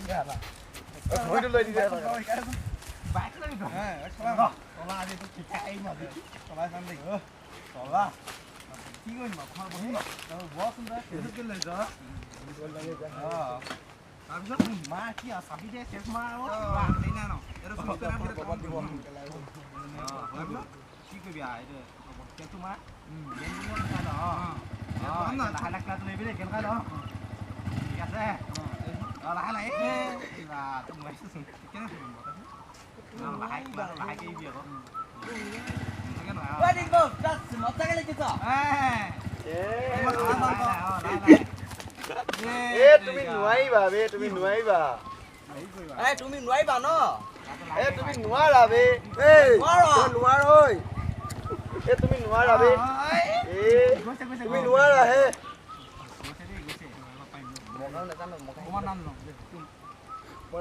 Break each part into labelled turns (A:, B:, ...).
A: ভৰিটো লৈ দিছে
B: বাইক লৈ দিওঁ চলা আজি তোক শিকাই আহিম আজি চলাই চাম দেই চলা কি কৰিম ঘৰ বহি বচোন তই লৈ যা তাৰপিছত মা কি চাবি দে শেষ মা আনি না ন এইটো কি কৰিবি এইটো কেঁচু মা লাহে লাহে ক্লাছ লৈ কেনেকুৱা ন ঠিক আছে লাহে লাহে তোক মাৰিছোচোন কেনেকৈ লাহেকৈ আহিবি আকৌ
A: তুমি নোৱাৰিবা বে তুমি নোৱাৰিবা
C: তুমি নোৱাৰিবা ন
A: তুমি নোৱাৰা বে নোৱাৰ ঐ তুমি নোৱাৰা বে তুমি নোৱাৰা হে মই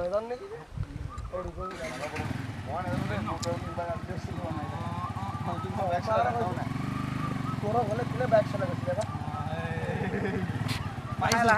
A: নাজানো নেকি তোৰ ঘৰলে কোনে বাইক চলাই গৈছিলে পাৰিলে